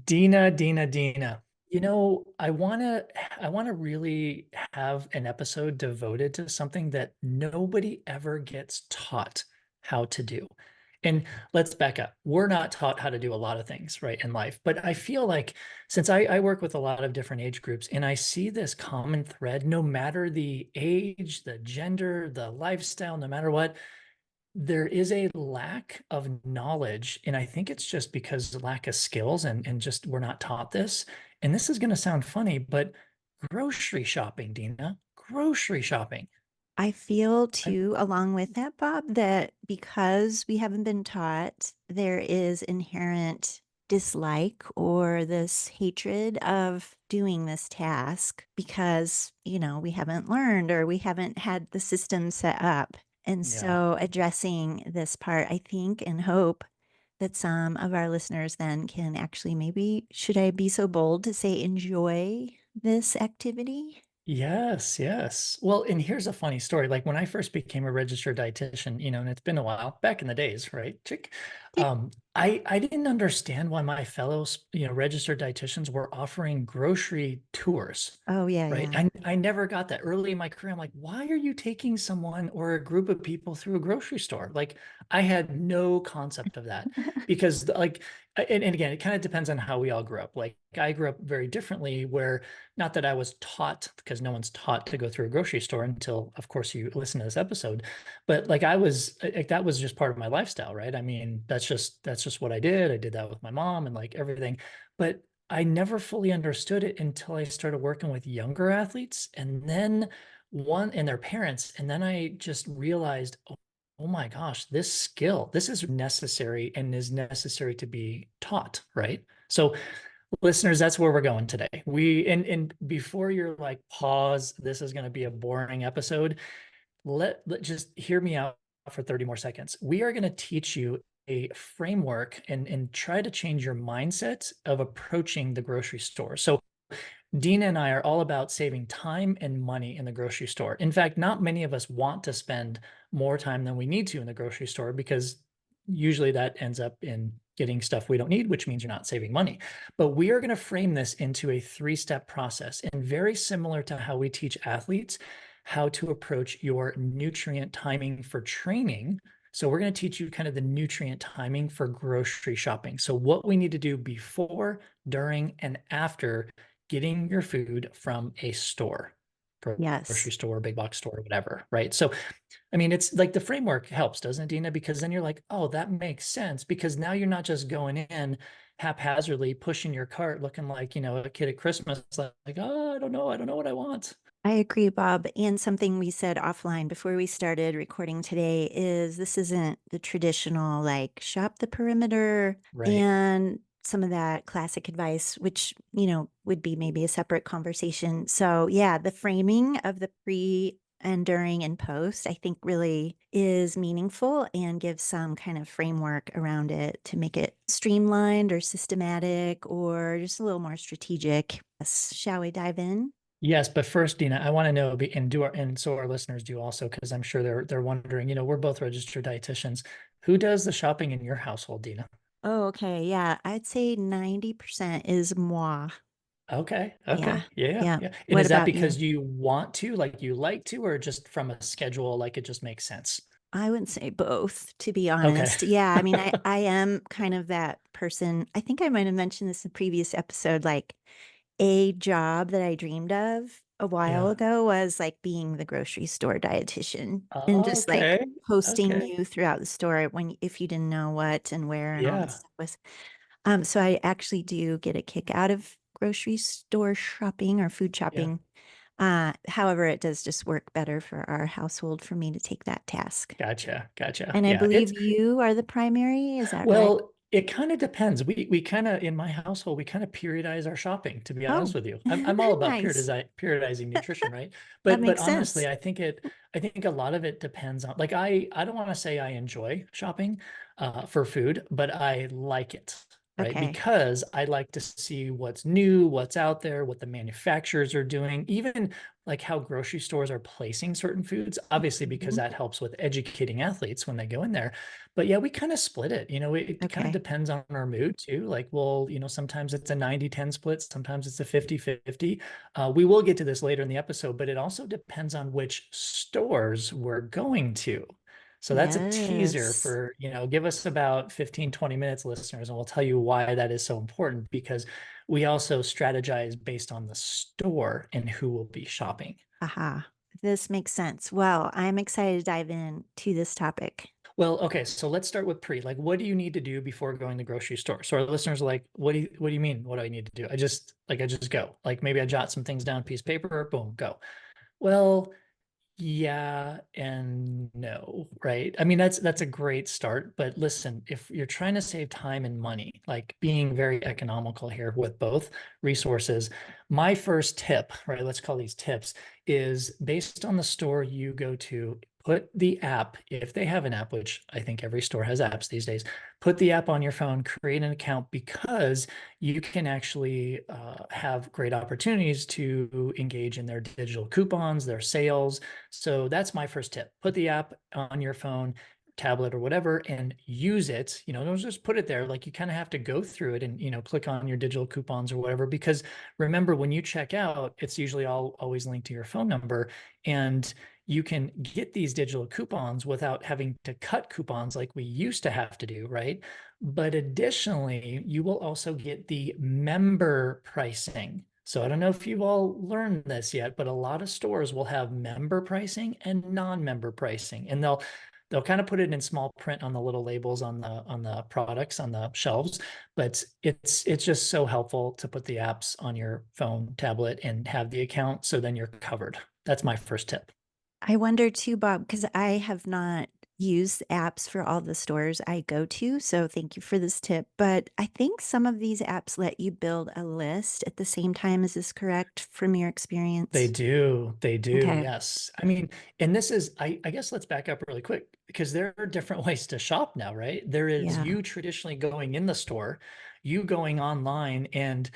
Dina. I want to really have an episode devoted to something that nobody ever gets taught how to do. And let's back up. We're not taught how to do a lot of things, right, in life. But I feel like since I work with a lot of different age groups and I see this common thread, no matter the age, the gender, the lifestyle, no matter what, there is a lack of knowledge, and I think it's just because of lack of skills and just we're not taught this. And this is going to sound funny, but grocery shopping, Dina, grocery shopping. I feel I, too, along with that, Bob, that because we haven't been taught, there is inherent dislike or this hatred of doing this task because, we haven't learned or we haven't had the system set up. And yeah. so addressing this part, I think and hope that some of our listeners then can actually maybe, should I be so bold to say, enjoy this activity? Yes, yes. Well, and here's a funny story. Like when I first became a registered dietitian, and it's been a while, back in the days, right? Chick. I didn't understand why my fellows, registered dietitians were offering grocery tours, Oh, yeah, right? yeah. I never got that early in my career. I'm like, why are you taking someone or a group of people through a grocery store? Like I had no concept of that because like, and again, it kind of depends on how we all grew up. Like I grew up very differently where not that I was taught, because no one's taught to go through a grocery store until, of course, you listen to this episode. But like that was just part of my lifestyle, right? I mean, that's just what I did. I did that with my mom and like everything. But I never fully understood it until I started working with younger athletes and then one and their parents. And then I just realized, oh my gosh, this is necessary and is necessary to be taught, right? So listeners, that's where we're going today. And before you're like, pause, this is going to be a boring episode. Let just hear me out for 30 more seconds. We are going to teach you a framework and try to change your mindset of approaching the grocery store. So Dina and I are all about saving time and money in the grocery store. In fact, not many of us want to spend more time than we need to in the grocery store because usually that ends up in getting stuff we don't need, which means you're not saving money. But we are going to frame this into a three-step process and very similar to how we teach athletes how to approach your nutrient timing for training. So we're going to teach you kind of the nutrient timing for grocery shopping. So what we need to do before, during, and after getting your food from a store, Yes. grocery store, big box store, whatever, right? So, I mean, it's like the framework helps, doesn't it, Dina? Because then you're like, oh, that makes sense. Because now you're not just going in haphazardly, pushing your cart, looking like, a kid at Christmas, like, oh, I don't know what I want. I agree, Bob. And something we said offline before we started recording today is this isn't the traditional like shop the perimeter Right. and some of that classic advice, which, would be maybe a separate conversation. So, yeah, the framing of the pre and during and post, I think really is meaningful and gives some kind of framework around it to make it streamlined or systematic or just a little more strategic. Yes, shall we dive in? Yes, but first, Dina, I want to know, and so our listeners do also, because I'm sure they're wondering, we're both registered dietitians. Who does the shopping in your household, Dina? Oh, okay. Yeah. I'd say 90% is moi. Okay. Yeah. Okay. Yeah. Yeah. Yeah. And What is that about you? because you want to, like you like to, or just from a schedule, like it just makes sense? I wouldn't say both, to be Okay. honest. Yeah. I mean, I am kind of that person. I think I might have mentioned this in a previous episode. Like a job that I dreamed of a while Yeah. ago was like being the grocery store dietitian and just like Okay. posting Okay. you throughout the store when if you didn't know what and where and all this Yeah. stuff was. So I actually do get a kick out of grocery store shopping or food Yeah. shopping. However, it does just work better for our household for me to take that task. Gotcha. Gotcha. And I Yeah. believe you are the primary, is that right? Well, it kind of depends. We kind of in my household, we kind of periodize our shopping, to be honest Oh, with you. I'm all about nice. periodizing nutrition, right? That But makes honestly, sense. I think a lot of it depends on I don't want to say I enjoy shopping for food, but I like it, right? Okay. Because I like to see what's new, what's out there, what the manufacturers are doing, even like how grocery stores are placing certain foods, obviously, because Mhm. that helps with educating athletes when they go in there. But yeah, we kind of split it. It kind of Okay. depends on our mood too. Like, well, sometimes it's a 90-10 split, sometimes it's a 50-50. We will get to this later in the episode, but it also depends on which stores we're going to. So that's a teaser Yes. for, give us about 15, 20 minutes, listeners, and we'll tell you why that is so important because we also strategize based on the store and who will be shopping. Aha. This makes sense. Well, I'm excited to dive in to this topic. Well, okay, so let's start with pre. Like, what do you need to do before going to the grocery store? So our listeners are like, what do you mean? What do I need to do? I just go. Like maybe I jot some things down, piece of paper, boom, go. Well, yeah and no, right? I mean, that's a great start, but listen, if you're trying to save time and money, like being very economical here with both resources, my first tip, right? Let's call these tips, is based on the store you go to, put the app, if they have an app, which I think every store has apps these days, put the app on your phone, create an account because you can actually have great opportunities to engage in their digital coupons, their sales. So that's my first tip. Put the app on your phone, tablet, or whatever, and use it. Don't just put it there. Like you kind of have to go through it and, click on your digital coupons or whatever. Because remember, when you check out, it's usually always linked to your phone number. And you can get these digital coupons without having to cut coupons like we used to have to do, right? But additionally, you will also get the member pricing. So I don't know if you've all learned this yet, but a lot of stores will have member pricing and non-member pricing, and they'll kind of put it in small print on the little labels on the products on the shelves. But it's just so helpful to put the apps on your phone, tablet, and have the account, so then you're covered. That's my first tip. I wonder too, Bob, because I have not used apps for all the stores I go to. So thank you for this tip. But I think some of these apps let you build a list at the same time. Is this correct from your They experience? do. They do. Okay. Yes. I mean, and this is, I guess let's back up really quick because there are different ways to shop now, right? There is Yeah. you traditionally going in the store, you going online and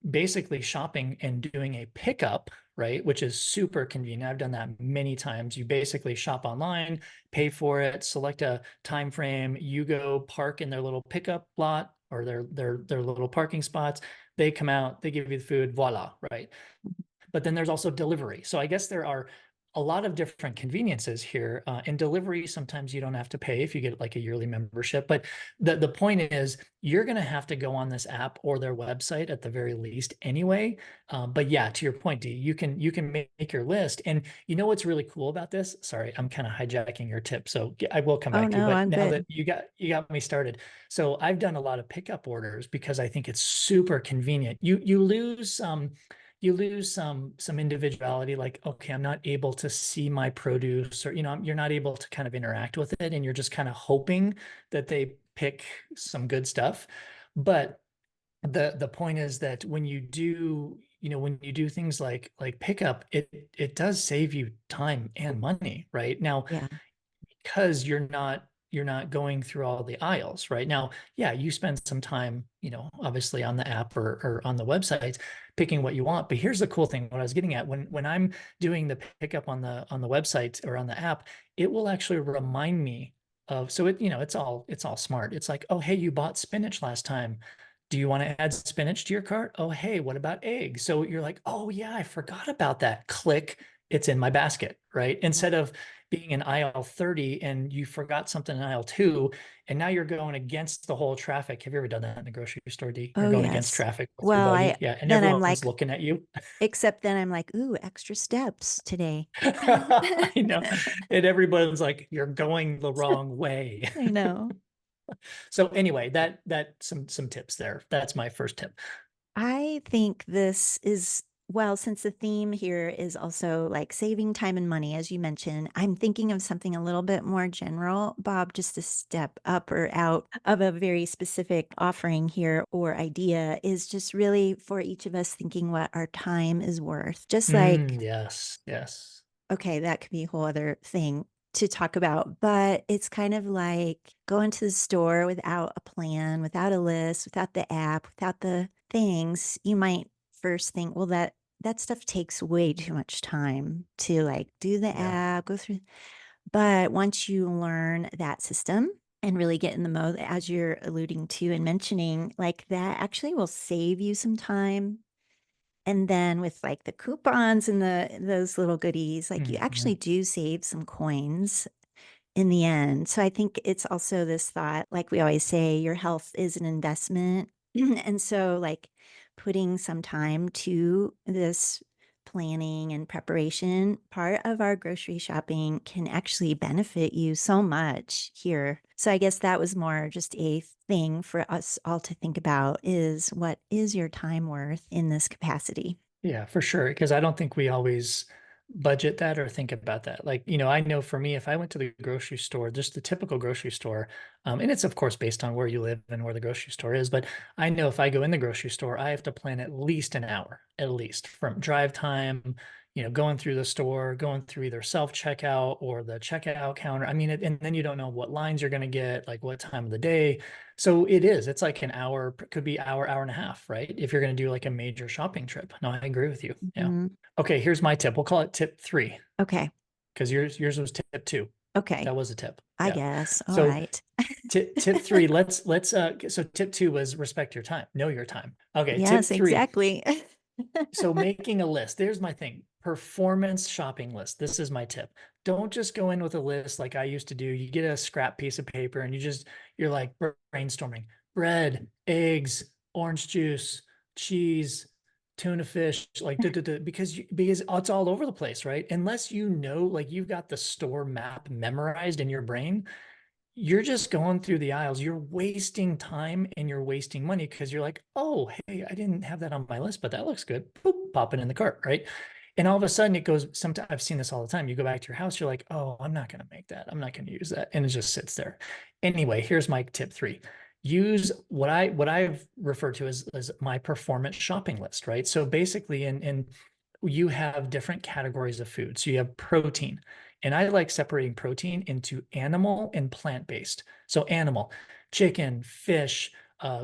basically shopping and doing a pickup, right? Which is super convenient. I've done that many times. You basically shop online, pay for it, select a time frame, you go park in their little pickup lot or their little parking spots. They come out, they give you the food, voila, right? But then there's also delivery. So I guess there are a lot of different conveniences here. In delivery, sometimes you don't have to pay if you get like a yearly membership. But the point is, you're going to have to go on this app or their website at the very least anyway. But yeah, to your point, D, you can make your list. And you know what's really cool about this? Sorry, I'm kind of hijacking your tip, so I will come Oh, back to you. no, But I'm now good. that you got me started, so I've done a lot of pickup orders because I think it's super convenient. You lose some individuality, like, okay, I'm not able to see my produce, or you're not able to kind of interact with it, and you're just kind of hoping that they pick some good stuff. But the point is that when you do things like pickup, it does save you time and money, right? Now, Yeah. because you're not going through all the aisles right now. Yeah, you spend some time, obviously on the app or on the websites picking what you want. But here's the cool thing, what I was getting at, when I'm doing the pickup on the website or on the app, it will actually remind me of, so it's all smart. It's like, oh hey, you bought spinach last time, do you want to add spinach to your cart? Oh hey, what about eggs? So you're like, oh yeah, I forgot about that. Click, it's in my basket, right? Yeah. Instead of being in aisle 30 and you forgot something in aisle 2, and now you're going against the whole traffic. Have you ever done that in the grogrocery store, D? You're Oh, going against yes. traffic with your Well, buggy. Yeah, and then I'm everyone's like, looking at you. except then I'm like, ooh, extra steps today. I know. And everyone's like, you're going the wrong way. I know. So anyway, that some tips there. That's my first tip. I think this is well, since the theme here is also like saving time and money, as you mentioned, I'm thinking of something a little bit more general, Bob, just a step up or out of a very specific offering here or idea is just really for each of us thinking what our time is worth. Just like, Yes, yes. okay, that could be a whole other thing. to talk about, but it's kind of like going to the store without a plan, without a list, without the app, without the things. You might first think, well, that stuff takes way too much time to like do the Yeah. app, go through. But once you learn that system and really get in the mode, as you're alluding to and mentioning, like that actually will save you some time. And then with like the coupons and those little goodies, like you actually Mhm. do save some coins in the end. So I think it's also this thought, like we always say, your health is an investment. And so, like, putting some time to this planning and preparation part of our grocery shopping can actually benefit you so much here. So I guess that was more just a thing for us all to think about is what is your time worth in this capacity? Yeah, for sure. Because I don't think we always budget that or think about that. Like, I know for me, if I went to the grocery store, just the typical grocery store, and it's of course based on where you live and where the grocery store is, but I know if I go in the grocery store, I have to plan at least an hour, at least from drive time, going through the store, going through either self-checkout or the checkout counter. I mean, and then you don't know what lines you're going to get, like what time of the day. So it's like an hour, could be hour and a half, right? If you're going to do like a major shopping trip. No, I agree with you. Yeah. Mhm. Okay, here's my tip. We'll call it tip three Okay. because yours was tip two. Okay. That was a tip. I Yeah. guess. All So right. tip three, so tip two was respect your time, know your time. Okay, tip Yes, three. exactly. So making a list, there's my thing. Performance shopping list. This is my tip. Don't just go in with a list like I used to do. You get a scrap piece of paper and you're like brainstorming. Bread, eggs, orange juice, cheese, tuna fish, like because it's all over the place, right? Unless like you've got the store map memorized in your brain, you're just going through the aisles. You're wasting time and you're wasting money because you're like, oh, hey, I didn't have that on my list, but that looks good. Boop, pop it in the cart, right? And all of a sudden it goes, sometimes I've seen this all the time. You go back to your house, you're like, oh, I'm not going to make that. I'm not going to use that. And it just sits there. Anyway, here's my tip three. Use what I've referred to as my performance shopping list, right? So basically in you have different categories of food. So you have protein. And I like separating protein into animal and plant-based. So animal, chicken, fish,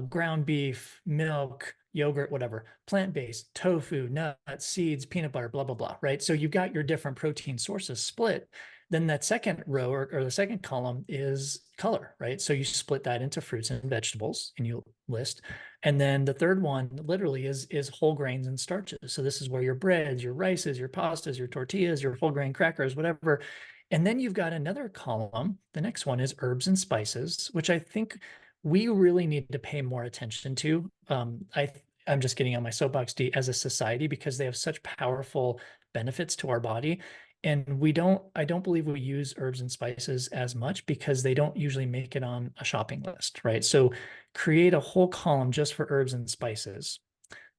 ground beef, milk, yogurt, whatever. Plant-based, tofu, nuts, seeds, peanut butter, blah, blah, blah, right? So you've got your different protein sources split. Then that second row or the second column is color, right? So you split that into fruits and vegetables and you list. And then the third one literally is whole grains and starches. So this is where your breads, your rices, your pastas, your tortillas, your whole grain crackers, whatever. And then you've got another column. The next one is herbs and spices, which I think we really need to pay more attention to. I'm just getting on my soapbox D as a society because they have such powerful benefits to our body. And I don't believe we use herbs and spices as much because they don't usually make it on a shopping list, right? So create a whole column just for herbs and spices.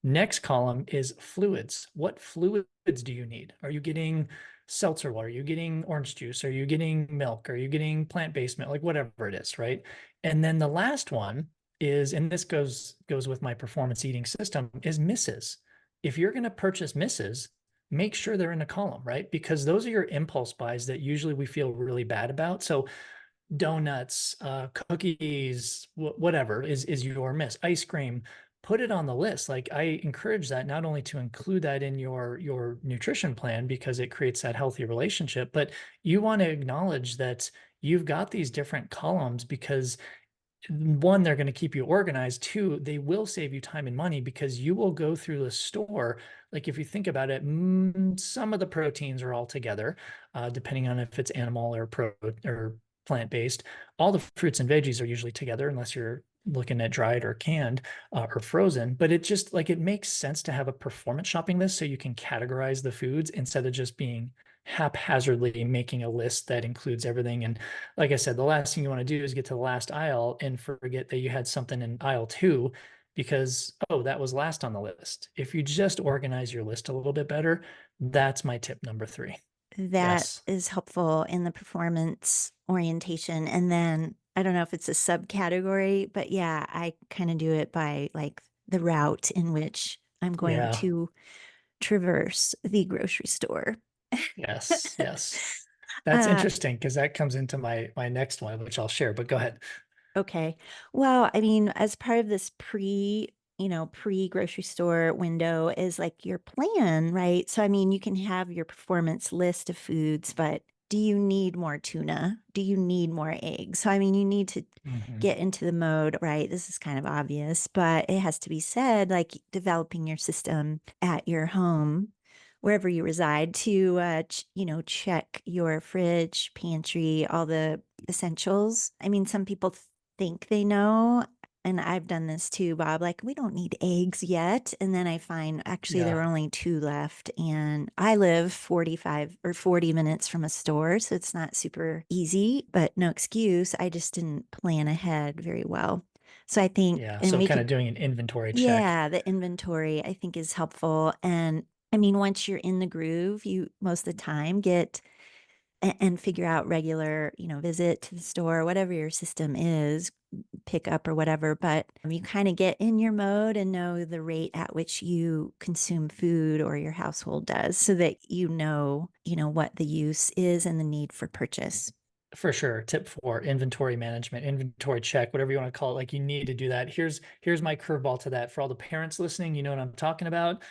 Next column is fluids. What fluids do you need? Are you getting seltzer water? Are you getting orange juice? Are you getting milk? Are you getting plant-based milk? Like whatever it is, right? And then the last one is, and this goes with my performance eating system, is misses. If you're going to purchase misses, make sure they're in a column, right? Because those are your impulse buys that usually we feel really bad about. So donuts, cookies, whatever is your miss, ice cream, put it on the list. Like I encourage that not only to include that in your nutrition plan because it creates that healthy relationship, but you want to acknowledge that you've got these different columns because one, they're going to keep you organized. Two, they will save you time and money because you will go through the store. Like if you think about it, some of the proteins are all together, depending on if it's animal or plant-based. All the fruits and veggies are usually together unless you're looking at dried or canned or frozen. But it just like it makes sense to have a performance shopping list so you can categorize the foods instead of just being haphazardly making a list that includes everything. And like I said, the last thing you want to do is get to the last aisle and forget that you had something in aisle two because, oh, that was last on the list. If you just organize your list a little bit better, that's my tip number three. That Yes. is helpful in the performance orientation, and then I don't know if it's a subcategory, but yeah, I kinda do it by, like, the route in which I'm going Yeah. to traverse the grocery store. Yes. Yes. That's Uh, interesting because that comes into my next one, which I'll share, but go ahead. okay. Well, I mean, as part of this pre grocery store window is like your plan, right? So, I mean, you can have your performance list of foods, but do you need more tuna? Do you need more eggs? So, I mean, you need to Mhm. get into the mode, right? This is kind of obvious, but it has to be said, like developing your system at your home, wherever you reside, to check your fridge, pantry, all the essentials. I mean, some people think they know, and I've done this too, Bob. Like, we don't need eggs yet. And then I find actually there Yeah, are only two left. And I live 45 or 40 minutes from a store. So it's not super easy, but no excuse. I just didn't plan ahead very well. So I think, yeah. and So we kind could, of doing an inventory check. yeah, the inventory I think is helpful. And I mean, once you're in the groove, you most of the time get and figure out regular, visit to the store, whatever your system is, pick up or whatever. But you kind of get in your mode and know the rate at which you consume food or your household does so that what the use is and the need for purchase. For sure. Tip four, inventory management, inventory check, whatever you want to call it. Like you need to do that. Here's my curveball to that. For all the parents listening, you know what I'm talking about.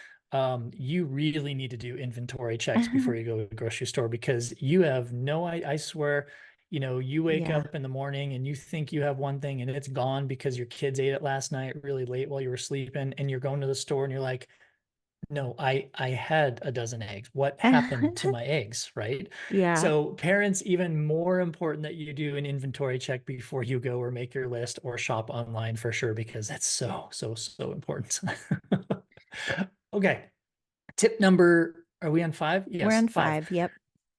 You really need to do inventory checks before you go to the grocery store because you have no, I swear, you wake Yeah. up in the morning and you think you have one thing and it's gone because your kids ate it last night really late while you were sleeping, and you're going to the store and you're like, no, I had a dozen eggs. What happened to my eggs, right? Yeah. So parents, even more important that you do an inventory check before you go or make your list or shop online for sure, because that's so, so, so important. Okay. Tip number, are we on five? We're Yes, on five. five. Yep.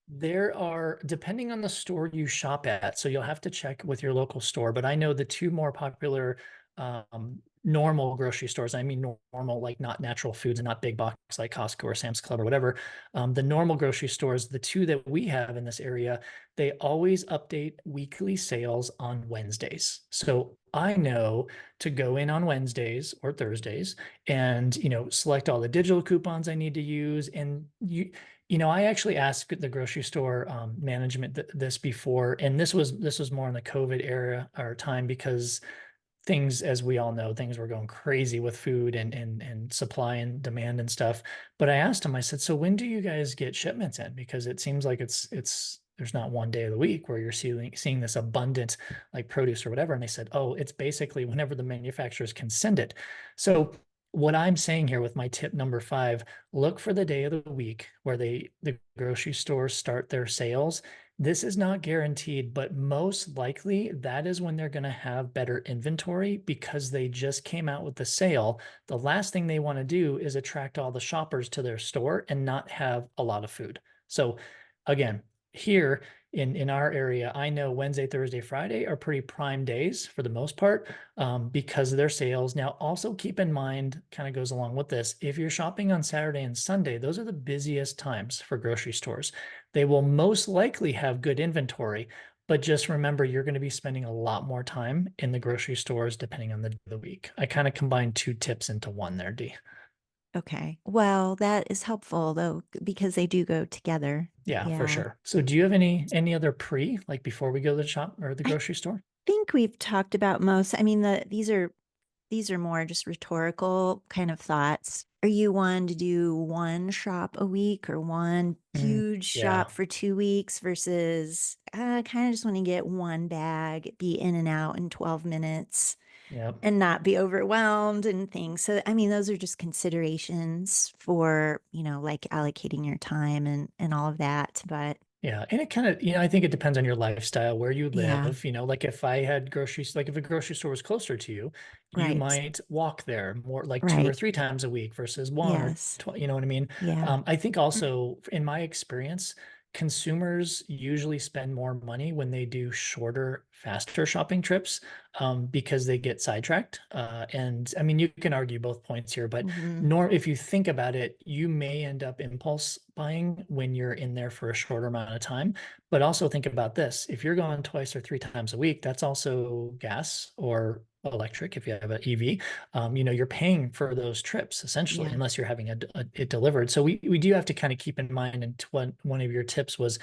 There are, depending on the store you shop at, so you'll have to check with your local store, but I know the two more popular normal grocery stores, I mean normal, like not natural foods and not big box like Costco or Sam's Club or whatever. The normal grocery stores, the two that we have in this area, they always update weekly sales on Wednesdays. So I know to go in on Wednesdays or Thursdays and select all the digital coupons I need to use. And I actually asked the grocery store management this before, and this was more in the COVID era or time because things, as we all know, things were going crazy with food and supply and demand and stuff. But I asked him, I said, so when do you guys get shipments in? Because it seems like it's there's not one day of the week where you're seeing this abundant like produce or whatever. And they said, oh, it's basically whenever the manufacturers can send it. So what I'm saying here with my tip number five, look for the day of the week where the grocery stores start their sales. This is not guaranteed, but most likely that is when they're going to have better inventory because they just came out with the sale. The last thing they want to do is attract all the shoppers to their store and not have a lot of food. So again, here in our area, I know Wednesday, Thursday, Friday are pretty prime days for the most part because of their sales. Now, also keep in mind, kind of goes along with this, if you're shopping on Saturday and Sunday, those are the busiest times for grocery stores. They will most likely have good inventory, but just remember you're going to be spending a lot more time in the grocery stores depending on the week. I kind of combined two tips into one there, D. Okay. Well, that is helpful though, because they do go together. Yeah, for Yeah. sure. So do you have any other pre like before we go to the shop or the I grocery store? think we've talked about most. I mean, these are more just rhetorical kind of thoughts. Are you one to do one shop a week or one huge shop Yeah. for 2 weeks versus I kind of just want to get one bag, be in and out in 12 minutes Yep. and not be overwhelmed and things. So, I mean, those are just considerations for, like allocating your time and all of that. But Yeah, and it kind of, I think it depends on your lifestyle, where you yeah, live. Like if I had groceries, like if a grocery store was closer to you, you right, might walk there more like two or right. three times a week versus one or Yes. you know what I mean? Yeah. I think also, in my experience, consumers usually spend more money when they do shorter, faster shopping trips because they get sidetracked. And I mean, you can argue both points here, but Hmm. nor if you think about it, you may end up impulse buying when you're in there for a shorter amount of time. But also think about this. If you're going twice or three times a week, that's also gas or electric, if you have an EV, you're paying for those trips essentially, Yeah. unless you're having it delivered. So we do have to kind of keep in mind, and one of your tips was,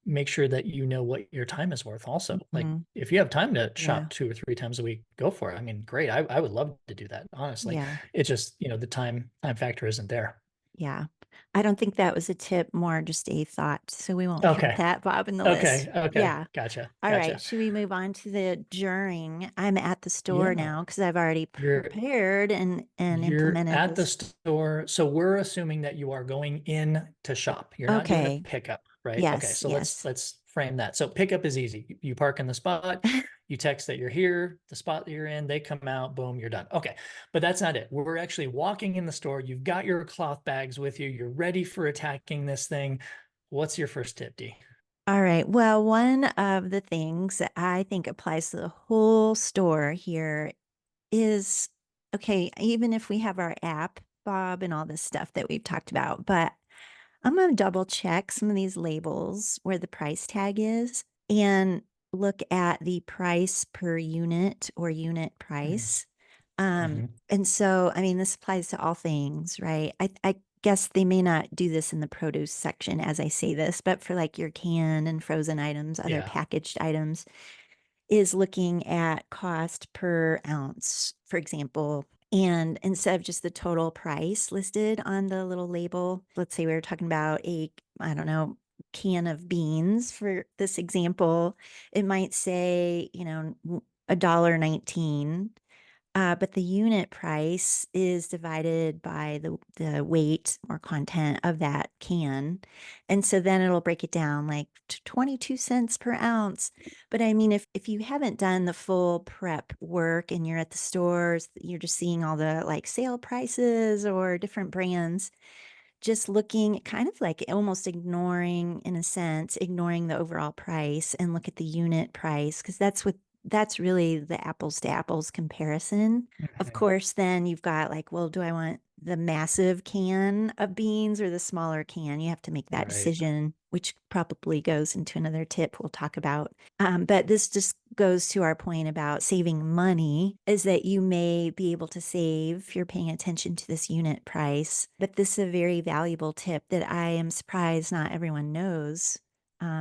make sure that you know what your time is worth also. Like Mhm. if you have time to Yeah. shop 2 or 3 times a week, go for it. I mean, great. I would love to do that, honestly. Yeah. It's just, the time factor isn't there. Yeah. I don't think that was a tip, more just a thought, so we won't have Okay. that Bob in the list. Okay. Okay. Yeah. Gotcha. All right, Gotcha. should we move on to the during? I'm at the store Yeah. now because 'cause I've already You're prepared and You're implemented at the this. store. So we're assuming that you are going in to shop. You're not doing a Okay. pickup, right? Okay. Yes, So let's yes. let's frame that. So pickup is easy. You park in the spot, you text that you're here, the spot that you're in, they come out, boom, you're done. Okay. But that's not it. We're actually walking in the store. You've got your cloth bags with you. You're ready for attacking this thing. What's your first tip, D? All right. Well, one of the things that I think applies to the whole store here is okay, even if we have our app, Bob, and all this stuff that we've talked about, but I'm gonna double check some of these labels where the price tag is and look at the price per unit or unit price. Mm-hmm. And so, I mean, this applies to all things, right? I guess they may not do this in the produce section as I say this, but for like your canned and frozen items, other Yeah. packaged items, is looking at cost per ounce, for example. And instead of just the total price listed on the little label, let's say we were talking about I don't know, can of beans for this example, it might say, a dollar 19, but the unit price is divided by the weight or content of that can. And so then it'll break it down like 22 cents per ounce. But I mean, if you haven't done the full prep work and you're at the stores, you're just seeing all the like sale prices or different brands, just looking kind of like almost ignoring, in a sense, ignoring the overall price and look at the unit price because that's really the apples to apples comparison. Of Mhm. course, then you've got like, well, do I want the massive can of beans or the smaller can? You have to make that Right. decision, which probably goes into another tip we'll talk about. But this just goes to our point about saving money is that you may be able to save if you're paying attention to this unit price. But this is a very valuable tip that I am surprised not everyone knows.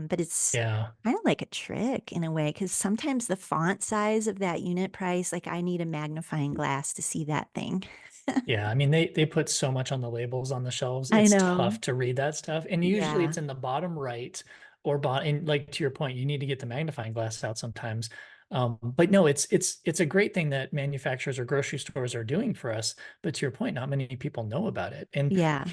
But it's Yeah. kind of like a trick in a way, because sometimes the font size of that unit price, like I need a magnifying glass to see that thing. Yeah, I mean they put so much on the labels on the shelves. I It's know. tough to read that stuff. And usually Yeah. it's in the bottom right or bottom, and like to your point, you need to get the magnifying glass out sometimes. But no, it's a great thing that manufacturers or grocery stores are doing for us. But to your point, not many people know about it. And Yeah.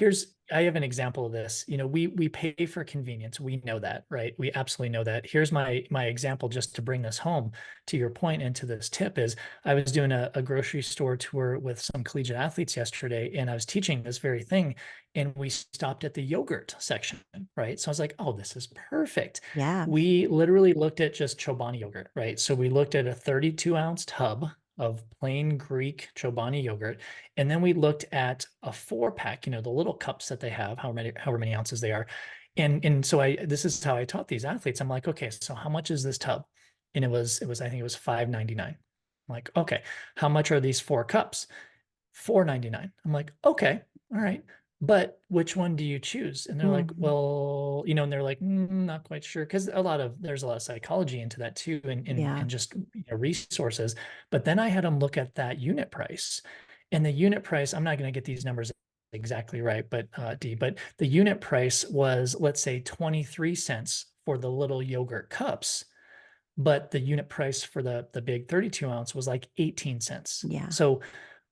I have an example of this. We pay for convenience. We know that, right? We absolutely know that. Here's my example just to bring this home to your point and to this tip is I was doing a grocery store tour with some collegiate athletes yesterday, and I was teaching this very thing. And we stopped at the yogurt section, right? So I was like, oh, this is perfect. Yeah. We literally looked at just Chobani yogurt, right? So we looked at a 32-ounce tub of plain Greek Chobani yogurt. And then we looked at a 4 pack, the little cups that they have, however many ounces they are. And so this is how I taught these athletes. I'm like, okay, so how much is this tub? And it was I think it was $5.99. I'm like, okay, how much are these 4 cups? $4.99. I'm like, okay, all right. But which one do you choose? And they're like, Mhm. well, and they're like, not quite sure. Because there's a lot of psychology into that too, Yeah. and just resources. But then I had them look at that unit price. And the unit price, I'm not going to get these numbers exactly right, but but the unit price was, let's say, 23 cents for the little yogurt cups, but the unit price for the big 32 ounce was like 18 cents. Yeah. So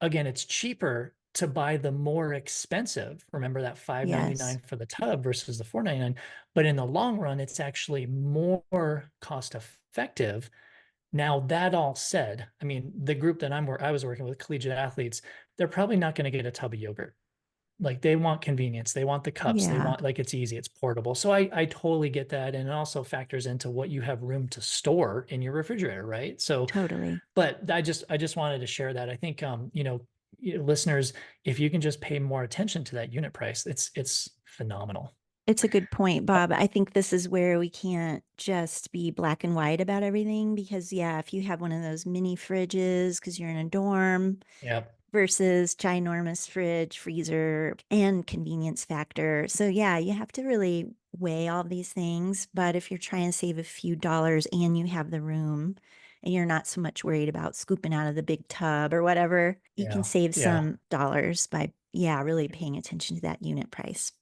again, it's cheaper to buy the more expensive. Remember that Yes. 5.99 for the tub versus the 4.99, but in the long run, it's actually more cost effective. Now, that all said, I mean, the group that I was working with, collegiate athletes, they're probably not going to get a tub of yogurt. Like they want convenience, they want the cups, they Yeah. want like it's easy, it's portable. So I totally get that, and it also factors into what you have room to store in your refrigerator, right? So, Totally. but I just wanted to share that. I think listeners, if you can just pay more attention to that unit price, it's phenomenal. It's a good point, Bob. I think this is where we can't just be black and white about everything because, yeah, if you have one of those mini fridges because you're in a dorm Yep. versus ginormous fridge, freezer, and convenience factor. So, yeah, you have to really weigh all these things. But if you're trying to save a few dollars and you have the room and you're not so much worried about scooping out of the big tub or whatever, you can Yeah. save Yeah. some dollars by, yeah, really paying attention to that unit price.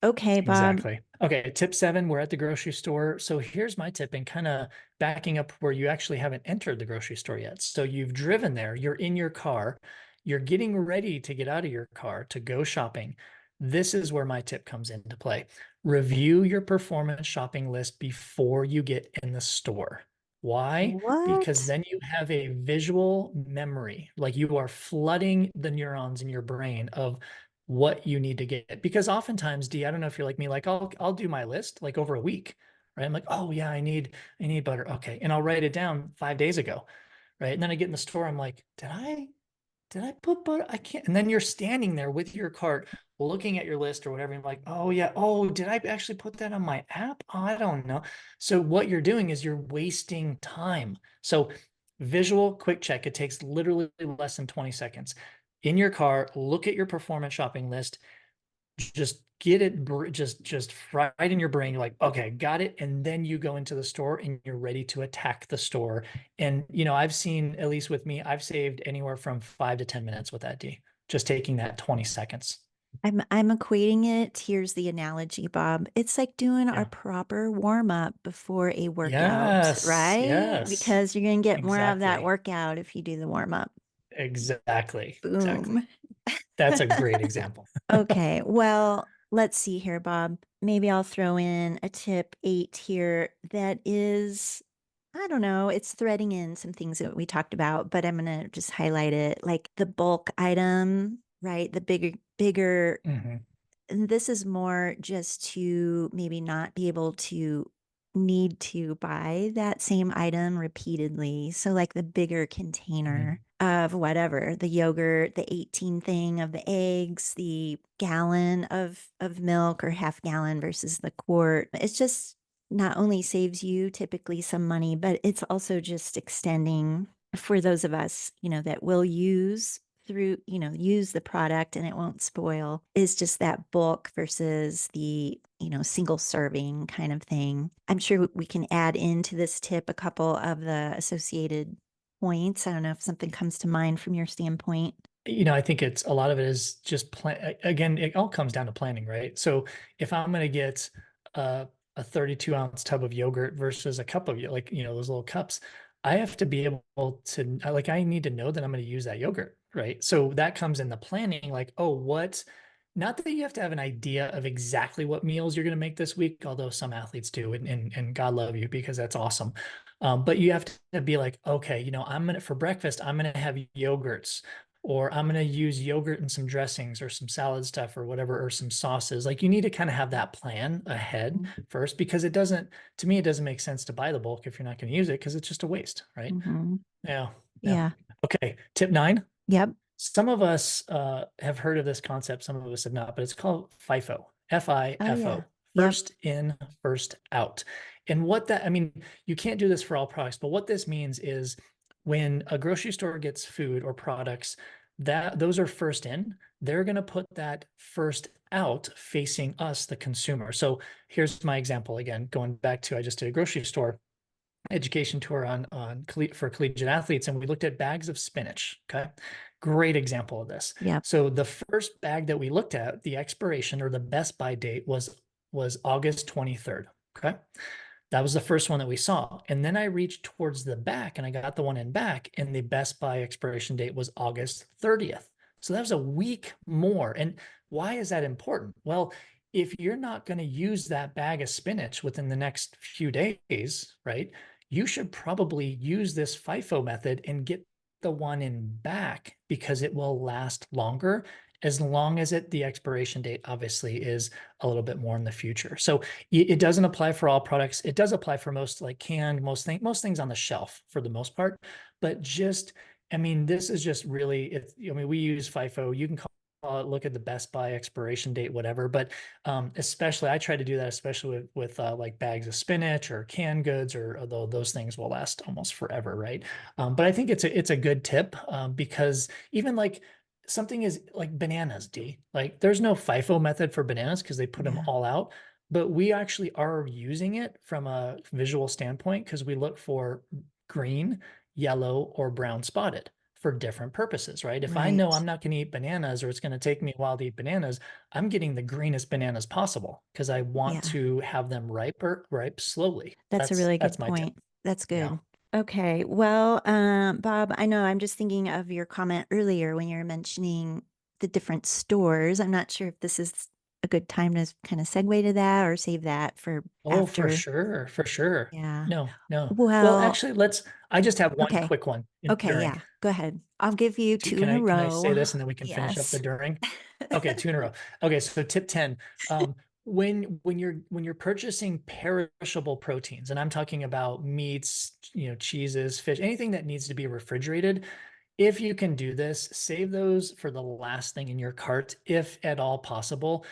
Okay, Bob. Exactly. Okay, tip seven, we're at the grocery store. So here's my tip and kind of backing up where you actually haven't entered the grocery store yet. So you've driven there, you're in your car, you're getting ready to get out of your car to go shopping. This is where my tip comes into play. Review your performance shopping list before you get in the store. Why? Because What? then you have a visual memory, like you are flooding the neurons in your brain of what you need to get. Because oftentimes, D, I don't know if you're like me, like I'll do my list like over a week, right? I'm like, oh yeah, I need butter. Okay. And I'll write it down 5 days ago. Right. And then I get in the store, I'm like, did I put butter? I can't. And then you're standing there with your cart looking at your list or whatever. And you're like, oh yeah, oh, did I actually put that on my app? Oh, I don't know. So what you're doing is you're wasting time. So visual quick check, it takes literally less than 20 seconds. In your car, look at your performance shopping list, just get it just right in your brain. You're like, okay, got it. And then you go into the store and you're ready to attack the store. And I've seen, at least with me, I've saved anywhere from 5 to 10 minutes with that, D, just taking that 20 seconds. I'm equating it. Here's the analogy, Bob. It's like doing our Yeah. proper warm up before a workout, Yes. right? Yes. Because you're going to get more out of that Exactly. workout if you do the warm up. Exactly. Boom. Exactly. That's a great example. Okay. Well, let's see here, Bob. Maybe I'll throw in a tip eight here that is, I don't know, it's threading in some things that we talked about, but I'm going to just highlight it like the bulk item, right? The bigger Mhm. and this is more just to maybe not be able to need to buy that same item repeatedly. So, like the bigger container Mhm. of whatever, the yogurt, the 18 thing of the eggs, the gallon of milk or half gallon versus the quart. It's just not only saves you typically some money, but it's also just extending for those of us, that will use the product and it won't spoil is just that bulk versus the, single serving kind of thing. I'm sure we can add into this tip a couple of the associated points. I don't know if something comes to mind from your standpoint. I think it's a lot of it is just plan. Again, it all comes down to planning, right? So if I'm going to get a 32-ounce tub of yogurt versus a cup of like those little cups, I have to be able to like I need to know that I'm going to use that yogurt, right? So that comes in the planning, like, oh, what? Not that you have to have an idea of exactly what meals you're going to make this week, although some athletes do, and God love you because that's awesome. But you have to be like, okay, I'm gonna for breakfast, I'm gonna have yogurts or I'm going to use yogurt and some dressings or some salad stuff or whatever, or some sauces. Like you need to kind of have that plan ahead first because to me, it doesn't make sense to buy the bulk if you're not going to use it because it's just a waste, right? Mm-hmm. Yeah. Yeah. Yeah. Okay. Tip nine. Yep. Some of us have heard of this concept, some of us have not, but it's called FIFO, Oh, yeah. FIFO, Yep. first in, first out. And I mean, you can't do this for all products, but what this means is when a grocery store gets food or products, that those are first in, they're going to put that first out facing us, the consumer. So here's my example again, going back to I just did a grocery store education tour for collegiate athletes, and we looked at bags of spinach. Okay, great example of this. Yep. So the first bag that we looked at, the expiration or the best by date was August 23rd. Okay, that was the first one that we saw. And then I reached towards the back and I got the one in back, and the best by expiration date was August 30th. So that was a week more. And why is that important? Well, if you're not going to use that bag of spinach within the next few days, right, you should probably use this FIFO method and get the one in back because it will last longer as long as the expiration date obviously is a little bit more in the future. So it doesn't apply for all products. It does apply for most like canned, most things on the shelf for the most part, but I mean, this is just really, I mean, we use FIFO. You can call out, look at the Best By expiration date, whatever. But especially, I try to do that, especially with like bags of spinach or canned goods, or although those things will last almost forever, right? But I think it's a good tip because even like something is like bananas, D. Like there's no FIFO method for bananas because they put them Yeah. all out. But we actually are using it from a visual standpoint because we look for green, yellow, or brown spotted for different purposes, right? If I know Right. I'm not going to eat bananas or it's going to take me a while to eat bananas, I'm getting the greenest bananas possible because I want Yeah. to have them ripe slowly. That's a really That's good my tip. point. That's Yeah. good. Okay. Well, Bob, I know I'm just thinking of your comment earlier when you're mentioning the different stores. I'm not sure if this is a good time to kind of segue to that or save that for Oh, for after. sure, for sure. Yeah. No, no. Well, Well, actually, I just have one okay. quick one Okay. during. Yeah. Go ahead. I'll give you two in a Can I say row. this and then we can finish up the Yes. during? Okay, two in a row. Okay, so tip 10. When you're purchasing perishable proteins, and I'm talking about meats, cheeses, fish, anything that needs to be refrigerated, if you can do this, save those for the last thing in your cart, if at all possible,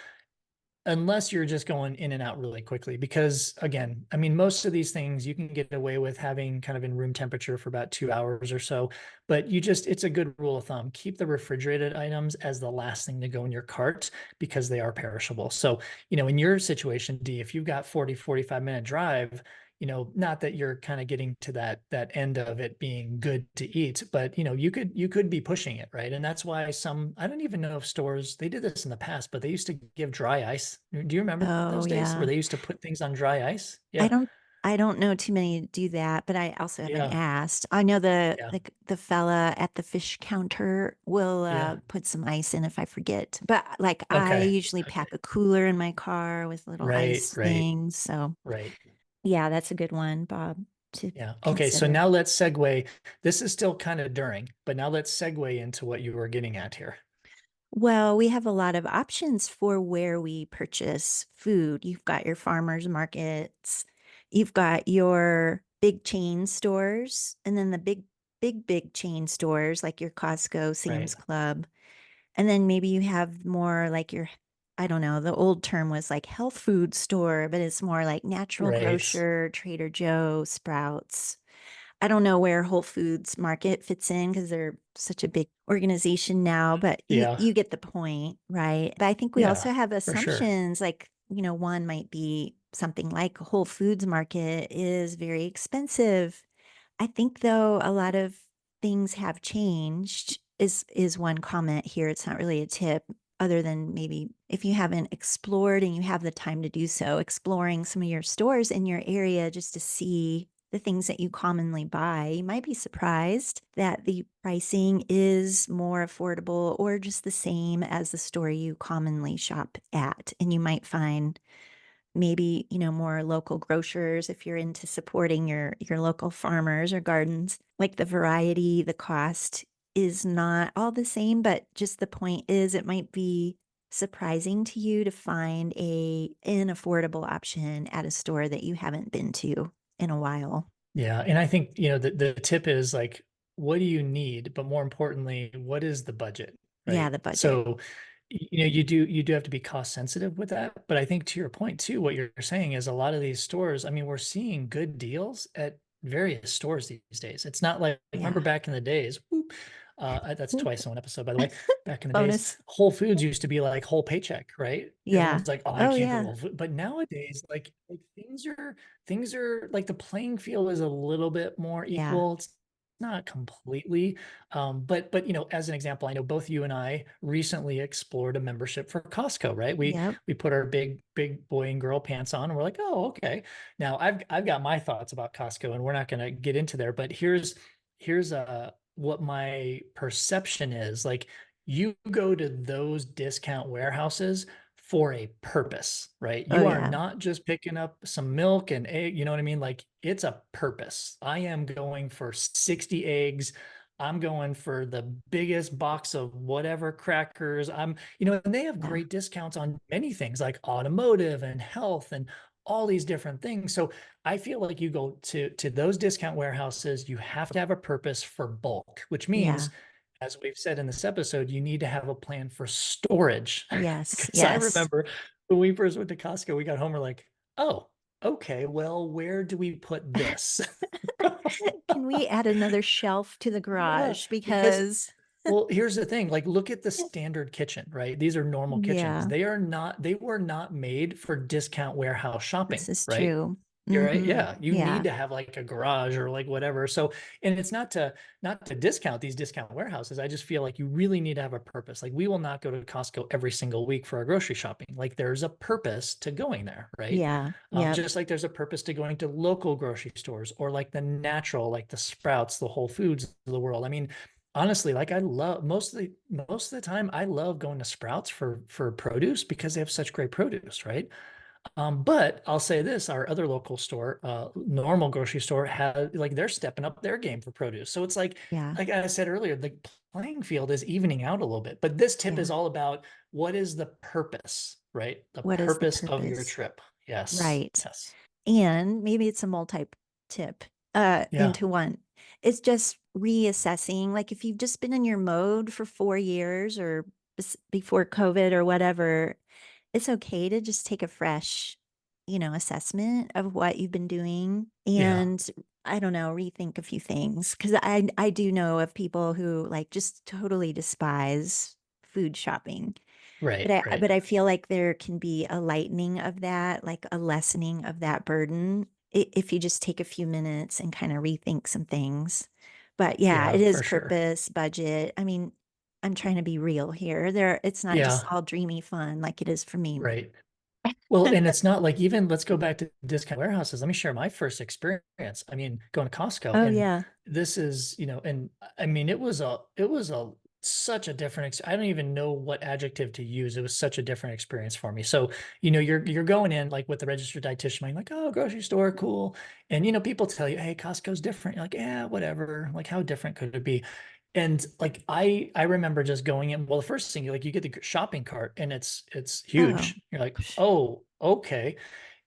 unless you're just going in and out really quickly. Because again, I mean, most of these things you can get away with having kind of in room temperature for about 2 hours or so. But it's a good rule of thumb. Keep the refrigerated items as the last thing to go in your cart because they are perishable. So, in your situation, D, if you've got 45-minute drive, not that you're kind of getting to that end of it being good to eat, but you could be pushing it, right? And that's why I don't even know if stores, they did this in the past, but they used to give dry ice. Do you remember Oh, those days where yeah. they used to put things on dry ice? I Yeah. don't I don't know too many do that, but I also haven't Yeah. asked. I know the Yeah. the fella at the fish counter will Yeah. put some ice in if I forget. But like I Okay. usually Okay. pack a cooler in my car with little Right, ice right, things. So right. yeah, that's a good one, Bob, to Yeah. Okay. So consider. now let's segue. This is still kind of during, but now let's segue into what you were getting at here. Well, we have a lot of options for where we purchase food. You've got your farmers markets, you've got your big chain stores, and then the big chain stores like your Costco, Right. Sam's Club. And then maybe you have more like your, I don't know, the old term was like health food store, but it's more like natural Right. grocer, Trader Joe, Sprouts. I don't know where Whole Foods Market fits in because they're such a big organization now, but Yeah. you get the point, right? But I think we also Yeah, have for sure. assumptions like, one might be something like Whole Foods Market is very expensive. I think though a lot of things have changed is one comment here. It's not really a tip other than maybe if you haven't explored and you have the time to do so, exploring some of your stores in your area just to see the things that you commonly buy. You might be surprised that the pricing is more affordable or just the same as the store you commonly shop at. And you might find maybe, more local grocers if you're into supporting your local farmers or gardens. Like the variety, the cost is not all the same, but just the point is it might be surprising to you to find an affordable option at a store that you haven't been to in a while. Yeah, and I think, the tip is like, what do you need? But more importantly, what is the budget, Yeah, right? the budget. So, you do have to be cost sensitive with that. But I think to your point too, what you're saying is a lot of these stores, I mean, we're seeing good deals at various stores these days. It's not like remember Yeah. back in the days, whoop, that's twice in one episode, by the way. Back in the days, Bonus. Whole Foods used to be like whole paycheck, right? Yeah. Everyone's like, oh, I Oh can't go to yeah. Whole Foods. But nowadays, like things are like the playing field is a little bit more Yeah. equal. It's not completely. But as an example, I know both you and I recently explored a membership for Costco, right? We Yep. we put our big boy and girl pants on and we're like, oh, okay. Now I've got my thoughts about Costco and we're not gonna get into there, but here's what my perception is. Like you go to those discount warehouses for a purpose, right? Oh You are yeah. not just picking up some milk and egg, you know what I mean? Like it's a purpose. I am going for 60 eggs. I'm going for the biggest box of whatever crackers. And they have Yeah. great discounts on many things like automotive and health and all these different things. So I feel like you go to those discount warehouses, you have to have a purpose for bulk, which means Yeah. as we've said in this episode, you need to have a plan for storage. Yes, Because I yes. remember when we first went to Costco, we got home, we're like, oh, okay, well, where do we put this? Can we add another shelf to the Yeah, garage? because Because well, here's the thing, like look at the standard kitchen, right? These are normal kitchens. yeah, They were not made for discount warehouse this shopping, is right? true. You're right. Hmm. Yeah. You need Yeah, to have like a garage or like whatever. So, and it's not to discount these discount warehouses. I just feel like you really need to have a purpose. Like we will not go to Costco every single week for our grocery shopping. Like there's a purpose to going there, right? yeah, yep, Just like there's a purpose to going to local grocery stores or like the natural, like the Sprouts, the Whole Foods of the world. I mean, honestly, like I love most of the time I love going to Sprouts for produce because they have such great produce, right? But I'll say this, our other local store, normal grocery store has like they're stepping up their game for produce. So it's yeah, like I said earlier, the playing field is evening out a little bit. But this tip is yeah. all about what is the purpose, right? The What is the purpose of your purpose? trip. Yes. Right. Yes. And maybe it's a multi-tip Yeah. into one. It's just reassessing. Like if you've just been in your mode for 4 years or before COVID or whatever, it's okay to just take a fresh, assessment of what you've been doing Yeah. and I don't know, rethink a few things. Cause I do know of people who like just totally despise food shopping. But Right. I Right. but I feel like there can be a lightening of that, like a lessening of that burden if you just take a few minutes and kind of rethink some things. But yeah, Yeah, it is for sure. purpose, budget. I mean, I'm trying to be real here. It's not just Yeah. all dreamy fun like it is for me. Right. Well, and it's not like even let's go back to discount warehouses. Let me share my first experience. I mean, going to Costco Oh and yeah. this is, and I mean, it was a such a different I don't even know what adjective to use. It was such a different experience for me. So, you're going in like with the registered dietitian, mind, like, oh, grocery store, cool. And people tell you, hey, Costco's different. You're like, yeah, whatever. Like, how different could it be? And like I remember just going in. Well, the first thing you get the shopping cart and it's Oh. huge. You're like, oh, okay.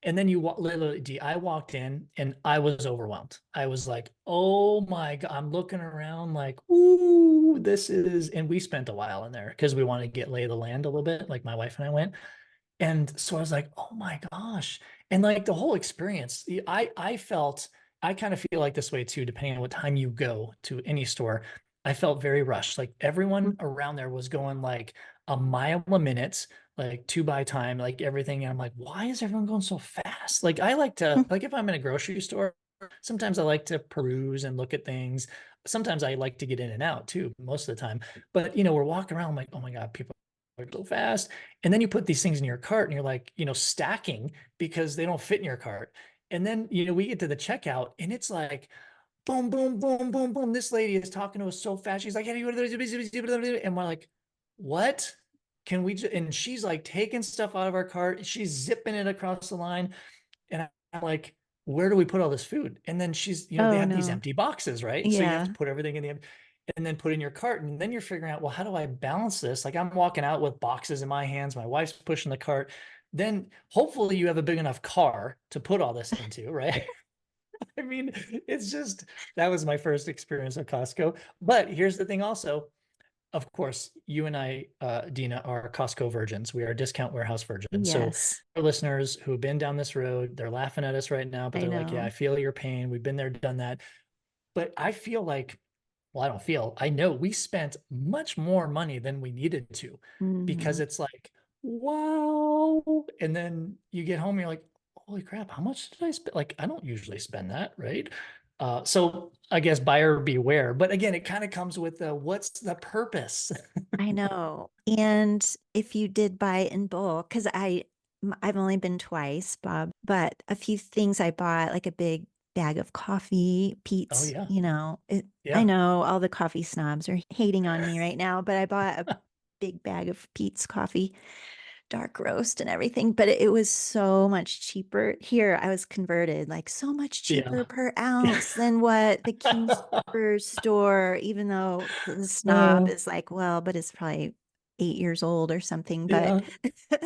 And then literally, I walked in and I was overwhelmed. I was like, oh my God, I'm looking around like, ooh, and we spent a while in there because we wanted to get lay of the land a little bit. Like my wife and I went. And so I was like, oh my gosh. And like the whole experience, I kind of feel like this way too, depending on what time you go to any store. I felt very rushed. Like everyone around there was going like a mile a minute, like two by time, like everything. And I'm like, why is everyone going so fast? Like I like to, like if I'm in a grocery store, sometimes I like to peruse and look at things. Sometimes I like to get in and out too, most of the time. But we're walking around, I'm like, oh my God, people are so fast. And then you put these things in your cart and you're like, stacking because they don't fit in your cart. And then, we get to the checkout and it's like, boom, boom, boom, boom, boom. This lady is talking to us so fast. She's like, hey, and we're like, what? Can we just, and she's like taking stuff out of our cart. She's zipping it across the line. And I'm like, where do we put all this food? And then they Oh have these no. empty boxes, right? So you have to Yeah. put everything in and then put in your cart. And then you're figuring out, well, how do I balance this? Like I'm walking out with boxes in my hands. My wife's pushing the cart. Then hopefully you have a big enough car to put all this into, right? I mean, it's just that was my first experience at Costco. But here's the thing also, of course, you and I, Dina, are Costco virgins. We are discount warehouse virgins. So Yes. our listeners who have been down this road, they're laughing at us right now, but I they're like, yeah, I know. feel your pain. We've been there, done that. But I feel like, well, I don't feel, I know we spent much more money than we needed to because Hmm. it's like, wow. And then you get home, you're like, holy crap, how much did I spend? Like, I don't usually spend that, right? So I guess buyer beware. But again, it kind of comes with what's the purpose? I know. And if you did buy in bulk, because I've only been twice, Bob, but a few things I bought, like a big bag of coffee, Oh Pete's, yeah. I Yeah. know all the coffee snobs are hating on me right now, but I bought a big bag of Pete's coffee, dark roast and everything, but it was so much cheaper. Here, I was converted, like so much cheaper Yeah. per ounce than what the King Soopers store, even though the snob Uh, is like, well, but it's probably 8 years old or something, but Yeah. but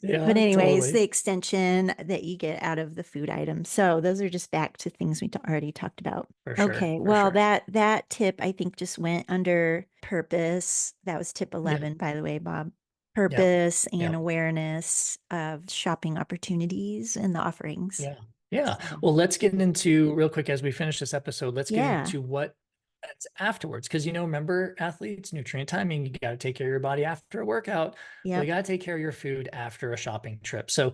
Yeah, anyways, the totally. extension that you get out of the food items. So those are just back to things we already talked about. For sure. Okay, For well sure. that tip I think just went under purpose. That was tip Yeah. 11, by the way, Bob. Yeah. Purpose and Yeah. awareness of shopping opportunities and the offerings. Yeah. Yeah. So, Well, let's get into real quick as we finish this episode, let's get yeah. into what that's afterwards. Because, remember, athletes, nutrient timing, you got to take care of your body after a workout. Well, you Yep. got to take care of your food after a shopping trip. So,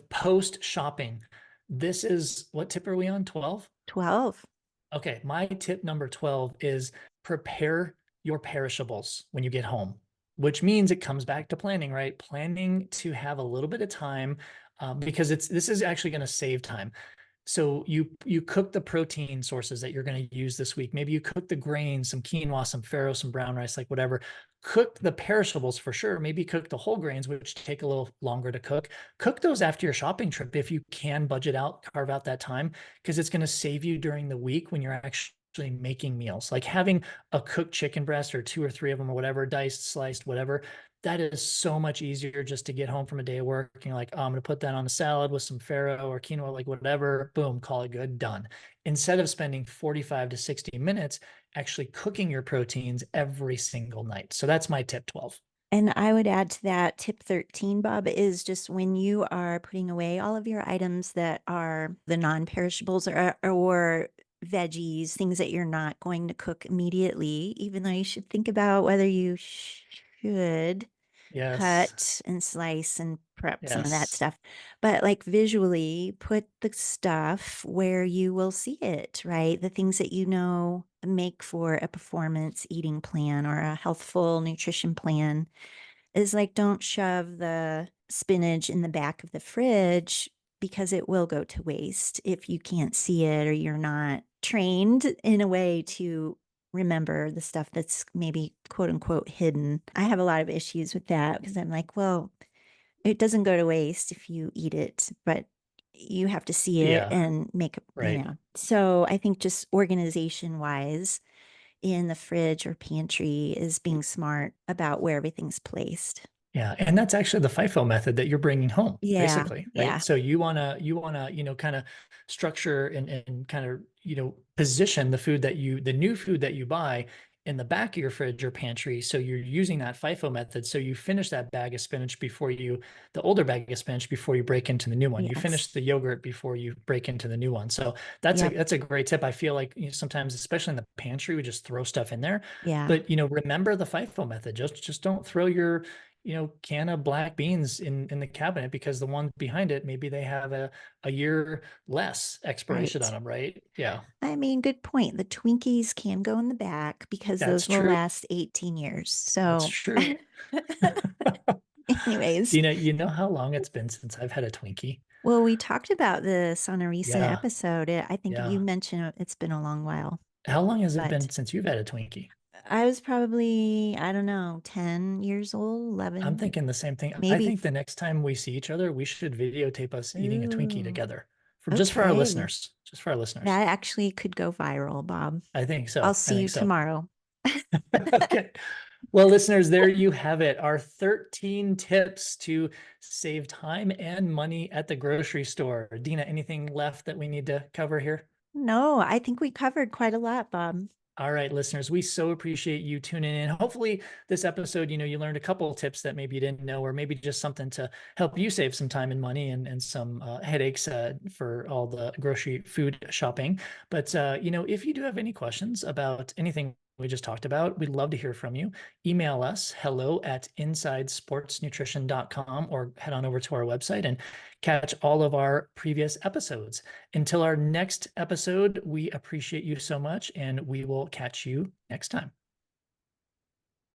post shopping, this is what tip are we on? 12? 12. Okay, my tip number 12 is prepare your perishables when you get home, which means it comes back to planning, right? Planning to have a little bit of time because this is actually going to save time. So you cook the protein sources that you're going to use this week. Maybe you cook the grains, some quinoa, some farro, some brown rice, like whatever. Cook the perishables for sure. Maybe cook the whole grains, which take a little longer to cook. Cook those after your shopping trip if you can budget out, carve out that time, because it's going to save you during the week when you're actually making meals. Like having a cooked chicken breast or two or three of them or whatever, diced, sliced, whatever, that is so much easier just to get home from a day of work. And you're like, oh, I'm going to put that on a salad with some farro or quinoa, like whatever, boom, call it good, done. Instead of spending 45 to 60 minutes actually cooking your proteins every single night. So that's my tip 12. And I would add to that tip 13, Bob, is just when you are putting away all of your items that are the non-perishables or veggies, things that you're not going to cook immediately, even though you should think about whether you should Yes. cut and slice and prep some of that Yes. stuff. But like visually, put the stuff where you will see it, right? The things that you know make for a performance eating plan or a healthful nutrition plan is like don't shove the spinach in the back of the fridge because it will go to waste if you can't see it or you're not trained in a way to remember the stuff that's maybe quote unquote hidden. I have a lot of issues with that because I'm like, well, it doesn't go to waste if you eat it, but you have to see it Yeah. and make, Right. So I think just organization wise in the fridge or pantry is being smart about where everything's placed. Yeah, and that's actually the FIFO method that you're bringing home, Yeah. basically, right? Yeah. So you wanna, kind of structure and kind of, position the new food that you buy in the back of your fridge or pantry. So you're using that FIFO method. So you finish that bag of spinach the older bag of spinach before you break into the new one. You Yes. finish the yogurt before you break into the new one. So that's a Yep. that's a great tip. I feel like sometimes, especially in the pantry, we just throw stuff in there. Yeah. But remember the FIFO method. Just don't throw your can of black beans in the cabinet because the one behind it, maybe they have a year less expiration on Right. them, right? Yeah, I mean, good point. The Twinkies can go in the back because that's those will true. last 18 years. That's So, true. anyways, Dina, you know how long it's been since I've had a Twinkie? well, we talked about this on a recent Yeah, episode. I think you yeah. mentioned it's been a long while, How long has it been but since you've had a Twinkie? I was probably, I don't know, 10 years old, I'm 11, thinking the same thing. I maybe. think the next time we see each other, we should videotape us eating a Twinkie Ooh, together for just for our okay. listeners, just for our listeners. That actually could go viral, Bob. I think I'll so. I see think you so. tomorrow. Okay. Well, listeners, there you have it. Our 13 tips to save time and money at the grocery store. Dina, anything left that we need to cover here? No, I think we covered quite a lot, Bob. All right, listeners, we so appreciate you tuning in. Hopefully, this episode, you learned a couple of tips that maybe you didn't know, or maybe just something to help you save some time and money and some headaches for all the grocery food shopping. But, if you do have any questions about anything we just talked about, we'd love to hear from you. Email us hello@insidesportsnutrition.com or head on over to our website and catch all of our previous episodes. Until our next episode, we appreciate you so much and we will catch you next time.